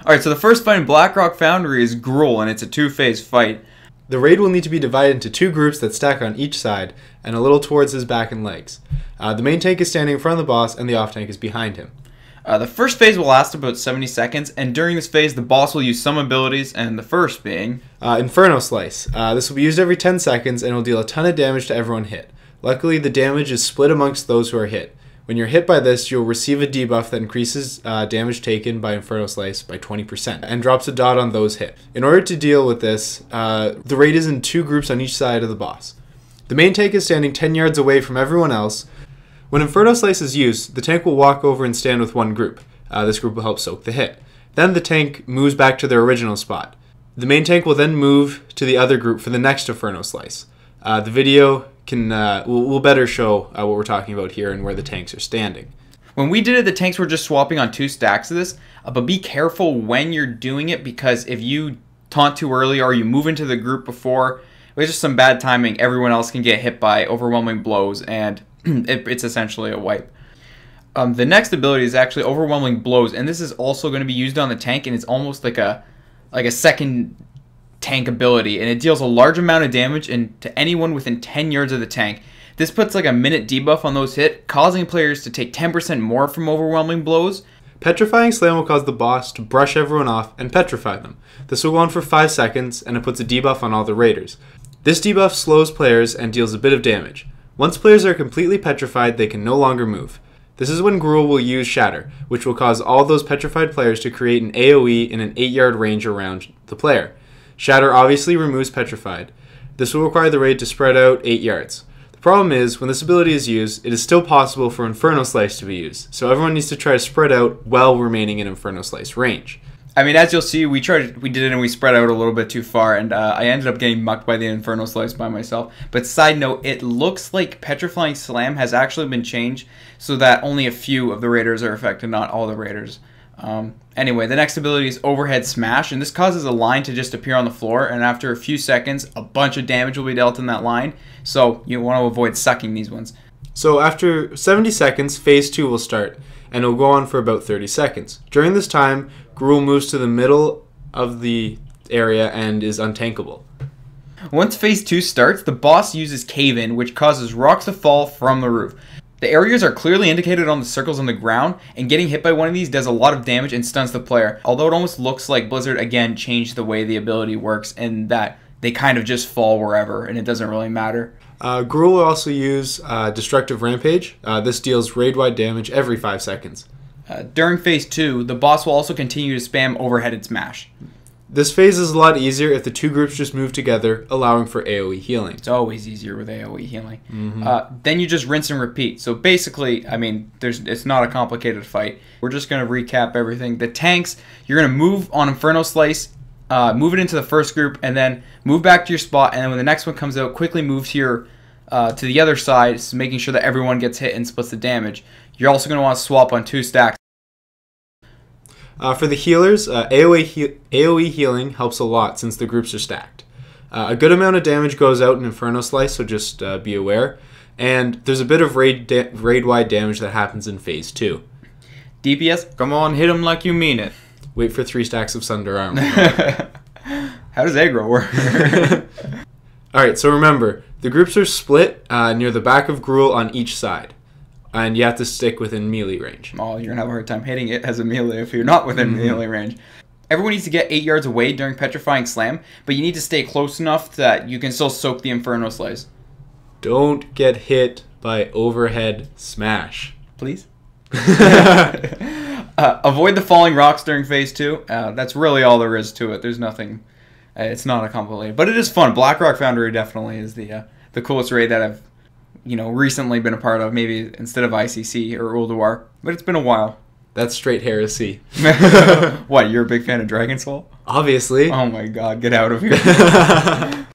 Alright, so the first fight in Blackrock Foundry is Gruul, and it's a two-phase fight. The raid will need to be divided into two groups that stack on each side, and a little towards his back and legs. The main tank is standing in front of the boss, and the off tank is behind him. The first phase will last about 70 seconds, and during this phase, the boss will use some abilities, and the first being... Inferno Slice. This will be used every 10 seconds, and will deal a ton of damage to everyone hit. Luckily, the damage is split amongst those who are hit. When you're hit by this, you'll receive a debuff that increases damage taken by Inferno Slice by 20%, and drops a dot on those hit. In order to deal with this, the raid is in two groups on each side of the boss. The main tank is standing 10 yards away from everyone else. When Inferno Slice is used, the tank will walk over and stand with one group. This group will help soak the hit. Then the tank moves back to their original spot. The main tank will then move to the other group for the next Inferno Slice. The video will better show what we're talking about here and where the tanks are standing. When we did it, the tanks were just swapping on 2 stacks of this, but be careful when you're doing it, because if you taunt too early or you move into the group before, with just some bad timing, everyone else can get hit by overwhelming blows, and it's essentially a wipe. The next ability is actually Overwhelming Blows, and this is also going to be used on the tank, and it's almost like a second tank ability, and it deals a large amount of damage to anyone within 10 yards of the tank. This puts like a minute debuff on those hit, causing players to take 10% more from Overwhelming Blows. Petrifying Slam will cause the boss to brush everyone off and petrify them. This will go on for 5 seconds, and it puts a debuff on all the raiders. This debuff slows players and deals a bit of damage. Once players are completely petrified, they can no longer move. This is when Gruul will use Shatter, which will cause all those petrified players to create an AoE in an 8-yard range around the player. Shatter obviously removes petrified. This will require the raid to spread out 8 yards. The problem is, when this ability is used, it is still possible for Inferno Slice to be used, so everyone needs to try to spread out while remaining in Inferno Slice range. I mean, as you'll see, we did it and we spread out a little bit too far, and I ended up getting mucked by the Inferno Slice by myself. But side note, it looks like Petrifying Slam has actually been changed so that only a few of the raiders are affected, not all the raiders. Anyway, the next ability is Overhead Smash, and this causes a line to just appear on the floor, and after a few seconds, a bunch of damage will be dealt in that line, so you want to avoid sucking these ones. So after 70 seconds, Phase 2 will start, and it will go on for about 30 seconds. During this time, Gruul moves to the middle of the area and is untankable. Once Phase 2 starts, the boss uses Cave In, which causes rocks to fall from the roof. The areas are clearly indicated on the circles on the ground, and getting hit by one of these does a lot of damage and stuns the player. Although it almost looks like Blizzard again changed the way the ability works, and that they kind of just fall wherever, and it doesn't really matter. Gruul will also use Destructive Rampage. This deals raid-wide damage every 5 seconds. During Phase 2, the boss will also continue to spam Overheaded Smash. This phase is a lot easier if the two groups just move together, allowing for AoE healing. It's always easier with AoE healing. Then you just rinse and repeat. So basically, I mean, it's not a complicated fight. We're just going to recap everything. The tanks, you're going to move on Inferno Slice, move it into the first group, and then move back to your spot. And then when the next one comes out, quickly move to the other side, so making sure that everyone gets hit and splits the damage. You're also going to want to swap on 2 stacks. For the healers, AoE healing helps a lot since the groups are stacked. A good amount of damage goes out in Inferno Slice, so just be aware. And there's a bit of raid-wide damage that happens in Phase 2. DPS, come on, hit him like you mean it. Wait for 3 stacks of Sunder Armor. How does aggro work? Alright, so remember, the groups are split near the back of Gruul on each side. And you have to stick within melee range. Oh, you're going to have a hard time hitting it as a melee if you're not within melee range. Everyone needs to get 8 yards away during Petrifying Slam, but you need to stay close enough that you can still soak the Inferno Slice. Don't get hit by Overhead Smash. Please? Avoid the falling rocks during Phase 2. That's really all there is to it. There's nothing... it's not a complicated... But it is fun. Blackrock Foundry definitely is the coolest raid that I've recently been a part of, maybe instead of ICC or Ulduar, but it's been a while. That's straight heresy. What, you're a big fan of Dragon Soul? Obviously. Oh my god, get out of here.